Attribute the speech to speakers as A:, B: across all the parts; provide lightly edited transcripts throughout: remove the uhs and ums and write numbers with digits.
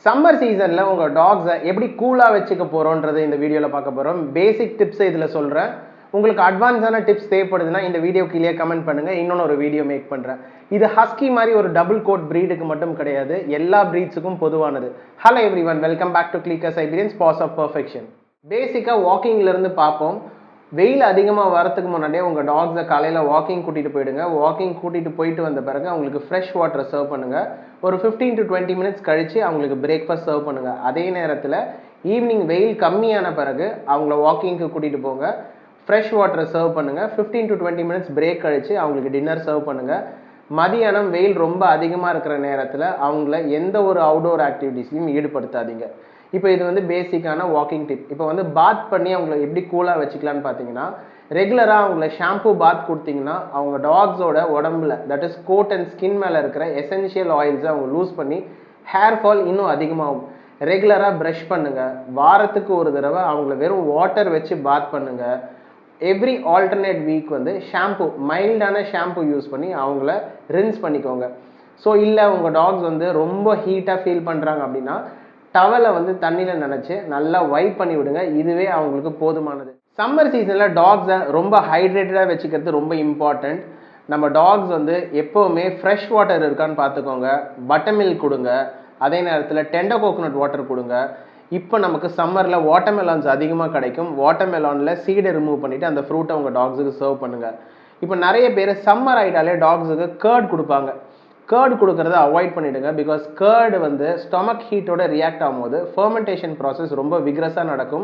A: Summer சீசனில் உங்கள் டாக்ஸை எப்படி கூலாக வச்சுக்க போகிறோன்றது இந்த வீடியோவில் பார்க்க போகிறோம். பேசிக் டிப்ஸை இதில் சொல்கிறேன். உங்களுக்கு அட்வான்ஸான டிப்ஸ் தேவைப்படுதுன்னா இந்த வீடியோ கீழே கமெண்ட் பண்ணுங்கள், இன்னொன்று ஒரு வீடியோ மேக் பண்ணுறேன். இது ஹஸ்கி மாதிரி ஒரு டபுள் கோட் ப்ரீடுக்கு மட்டும் கிடையாது, எல்லா ப்ரீட்ஸுக்கும் பொதுவானது. Hello everyone, welcome back to clicker Siberians paws of perfection. பேசிக்காக வாக்கிங்லேருந்து பார்ப்போம். வெயில் அதிகமாக வரத்துக்கு முன்னாடியே உங்கள் டாக்ஸை காலையில் வாக்கிங் கூட்டிகிட்டு போயிடுங்க. வாக்கிங் கூட்டிகிட்டு போயிட்டு வந்த பிறகு அவங்களுக்கு ஃப்ரெஷ் வாட்டரை சர்வ் பண்ணுங்கள். ஒரு 15 to 20 மினிட்ஸ் கழித்து அவங்களுக்கு பிரேக்ஃபாஸ்ட் சர்வ் பண்ணுங்கள். அதே நேரத்தில் ஈவினிங் வெயில் கம்மியான பிறகு அவங்கள வாக்கிங்க்கு கூட்டிகிட்டு போங்க. ஃப்ரெஷ் வாட்டரை சர்வ் பண்ணுங்கள். 15 to 20 மினிட்ஸ் பிரேக் கழித்து அவங்களுக்கு டின்னர் சர்வ் பண்ணுங்கள். மதியானம் வெயில் ரொம்ப அதிகமாக இருக்கிற நேரத்தில் அவங்கள எந்த ஒரு அவுடோர் ஆக்டிவிட்டீஸ்லையும் ஈடுபடுத்தாதீங்க. இப்போ இது வந்து பேசிக்கான வாக்கிங் டிப். இப்போ வந்து பாத் பண்ணி அவங்கள எப்படி கூலாக வச்சுக்கலான்னு பார்த்தீங்கன்னா, ரெகுலராக அவங்கள ஷாம்பூ பாத் கொடுத்தீங்கன்னா அவங்க டாக்ஸோட உடம்புல, that is coat and skin மேலே இருக்கிற எசென்ஷியல் ஆயில்ஸை அவங்க லூஸ் பண்ணி ஹேர் ஃபால் இன்னும் அதிகமாகும். ரெகுலராக ப்ரஷ் பண்ணுங்கள். வாரத்துக்கு ஒரு தடவை அவங்கள வெறும் வாட்டர் வச்சு பாத் பண்ணுங்கள். எவ்ரி ஆல்டர்னேட் வீக் வந்து ஷாம்பூ, மைல்டான ஷாம்பூ யூஸ் பண்ணி அவங்கள ரின்ஸ் பண்ணிக்கோங்க. ஸோ இல்லை உங்கள் டாக்ஸ் வந்து ரொம்ப ஹீட்டாக ஃபீல் பண்ணுறாங்க அப்படின்னா டவலை வந்து தண்ணியில் நினச்சி நல்லா வைப் பண்ணி விடுங்க. இதுவே அவங்களுக்கு போதுமானது. சம்மர் சீசனில் டாக்ஸை ரொம்ப ஹைட்ரேட்டடாக வச்சுக்கிறது ரொம்ப இம்பார்ட்டண்ட். நம்ம டாக்ஸ் வந்து எப்போவுமே ஃப்ரெஷ் வாட்டர் இருக்கான்னு பார்த்துக்கோங்க. பட்டர் மில்க் கொடுங்க. அதே நேரத்தில் டெண்டர் கோகோனட் வாட்டர் கொடுங்க. இப்போ நமக்கு சம்மரில் வாட்டர்மெலான்ஸ் அதிகமாக கிடைக்கும். வாட்டர்மெலானில் சீடை ரிமூவ் பண்ணிவிட்டு அந்த ஃப்ரூட்டை உங்கள் டாக்ஸுக்கு சர்வ் பண்ணுங்கள். இப்போ நிறைய பேர் சம்மர் ஆகிட்டாலே டாக்ஸுக்கு கர்ட் கொடுப்பாங்க. கர்டு கொடுக்கறத அவாய்ட் பண்ணிவிடுங்க. பிகாஸ் கர்டு வந்து ஸ்டொமக் ஹீட்டோட ரியாக்ட் ஆகும்போது ஃபர்மெண்டேஷன் ப்ராசஸ் ரொம்ப விக்ரஸாக நடக்கும்.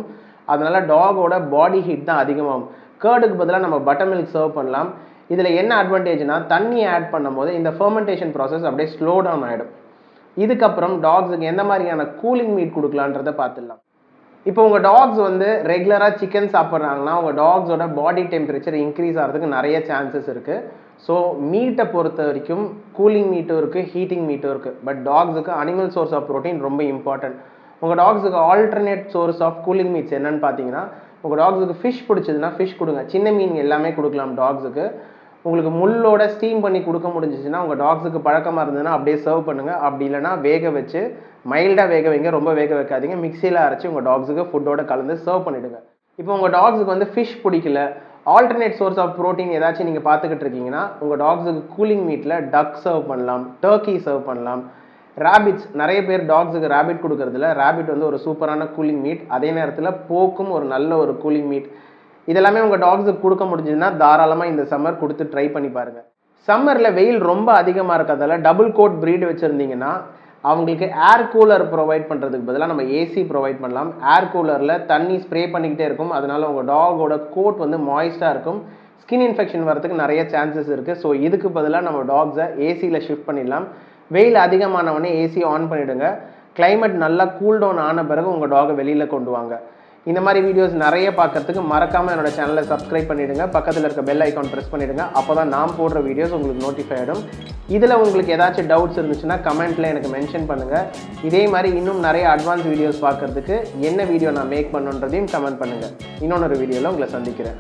A: அதனால டாகோட பாடி ஹீட் தான் அதிகமாகும். கர்டுக்கு பதிலாக நம்ம பட்டர் மில்க் சர்வ் பண்ணலாம். இதில் என்ன அட்வான்டேஜ்னா, தண்ணி ஆட் பண்ணும் போது இந்த ஃபர்மெண்டேஷன் ப்ராசஸ் அப்படியே ஸ்லோ டவுன் ஆகிடும். இதுக்கப்புறம் டாக்ஸுக்கு எந்த மாதிரியான கூலிங் மீட் கொடுக்கலான்றதை பார்த்துடலாம். இப்போ உங்கள் டாக்ஸ் வந்து ரெகுலராக சிக்கன் சாப்பிட்றாங்கன்னா உங்கள் டாக்ஸோட பாடி டெம்பரேச்சர் இன்க்ரீஸ் ஆகிறதுக்கு நிறைய சான்சஸ் இருக்குது. ஸோ மீட்டை பொறுத்த வரைக்கும் கூலிங் மீட்டும் இருக்குது, ஹீட்டிங் மீட்டும் இருக்குது. பட் டாக்ஸுக்கு அனிமல் சோர்ஸ் ஆஃப் ப்ரோட்டீன் ரொம்ப இம்பார்ட்டன்ட். உங்கள் டாக்ஸுக்கு alternate source of cooling meats என்னன்னு பார்த்தீங்கன்னா, உங்கள் டாக்ஸுக்கு ஃபிஷ் பிடிச்சதுன்னா ஃபிஷ் கொடுங்க. சின்ன மீன் எல்லாமே கொடுக்கலாம் டாக்ஸுக்கு. உங்களுக்கு முள்ளோட ஸ்டீம் பண்ணி கொடுக்க முடிஞ்சிச்சுன்னா உங்கள் டாக்ஸுக்கு பழக்கமாக இருந்ததுன்னா அப்படியே சர்வ் பண்ணுங்கள். அப்படி இல்லைனா வேக வச்சு மைல்டாக வேக வைங்க, ரொம்ப வேக வைக்காதீங்க. மிக்சியில் அரைச்சி உங்கள் டாக்ஸுக்கு ஃபுட்டோட கலந்து சர்வ் பண்ணிவிடுங்க. இப்போ உங்கள் டாக்ஸுக்கு வந்து ஃபிஷ் பிடிக்கல, ஆல்டர்னேட் சோர்ஸ் ஆஃப் ப்ரோட்டீன் ஏதாச்சும் நீங்கள் பார்த்துக்கிட்டு இருக்கீங்கன்னா உங்கள் டாக்ஸுக்கு கூலிங் மீட்டில் டக் சர்வ் பண்ணலாம், டர்க்கி சர்வ் பண்ணலாம். ரேபிட்ஸ், நிறைய பேர் டாக்ஸுக்கு ரேபிட் கொடுக்கறதில்ல. ரேபிட் வந்து ஒரு சூப்பரான கூலிங் மீட். அதே நேரத்தில் போக்கும் ஒரு நல்ல ஒரு கூலிங் மீட். இதெல்லாமே உங்கள் டாக்ஸுக்கு கொடுக்க முடிஞ்சதுன்னா தாராளமாக இந்த சம்மர் கொடுத்து ட்ரை பண்ணி பாருங்கள். சம்மரில் வெயில் ரொம்ப அதிகமாக இருக்கிறதால டபுள் கோட் ப்ரீடு வச்சுருந்தீங்கன்னா அவங்களுக்கு ஏர் கூலர் ப்ரொவைட் பண்ணுறதுக்கு பதிலாக நம்ம ஏசி ப்ரொவைட் பண்ணலாம். ஏர் கூலரில் தண்ணி ஸ்ப்ரே பண்ணிக்கிட்டே இருக்கும். அதனால உங்கள் டாகோட கோட் வந்து மாய்ஸ்டாக இருக்கும். ஸ்கின் இன்ஃபெக்ஷன் வரதுக்கு நிறைய சான்சஸ் இருக்குது. ஸோ இதுக்கு பதிலாக நம்ம டாக்ஸை ஏசியில் ஷிஃப்ட் பண்ணிடலாம். வெயில் அதிகமானவொடனே ஏசி ஆன் பண்ணிவிடுங்க. கிளைமேட் நல்லா கூல் டவுன் ஆன பிறகு உங்கள் டாகை வெளியில் கொண்டு வாங்க. இந்த மாதிரி வீடியோஸ் நிறைய பார்க்கறதுக்கு மறக்காமல் என்னோட சேனலை சப்ஸ்கிரைப் பண்ணிவிடுங்க. பக்கத்தில் இருக்க பெல் ஐக்கான் ப்ரெஸ் பண்ணிவிடுங்க. அப்போ தான் நான் போடுற வீடியோஸ் உங்களுக்கு நோட்டிஃபை ஆகிடும். இதில் உங்களுக்கு ஏதாச்சும் டவுட்ஸ் இருந்துச்சுன்னா கமெண்ட்டில் எனக்கு மென்ஷன் பண்ணுங்கள். இதே மாதிரி இன்னும் நிறைய அட்வான்ஸ் வீடியோஸ் பார்க்குறதுக்கு என்ன வீடியோ நான் மேக் பண்ணுன்றதையும் கமெண்ட் பண்ணுங்கள். இன்னொன்று வீடியோவில் உங்களை சந்திக்கிறேன்.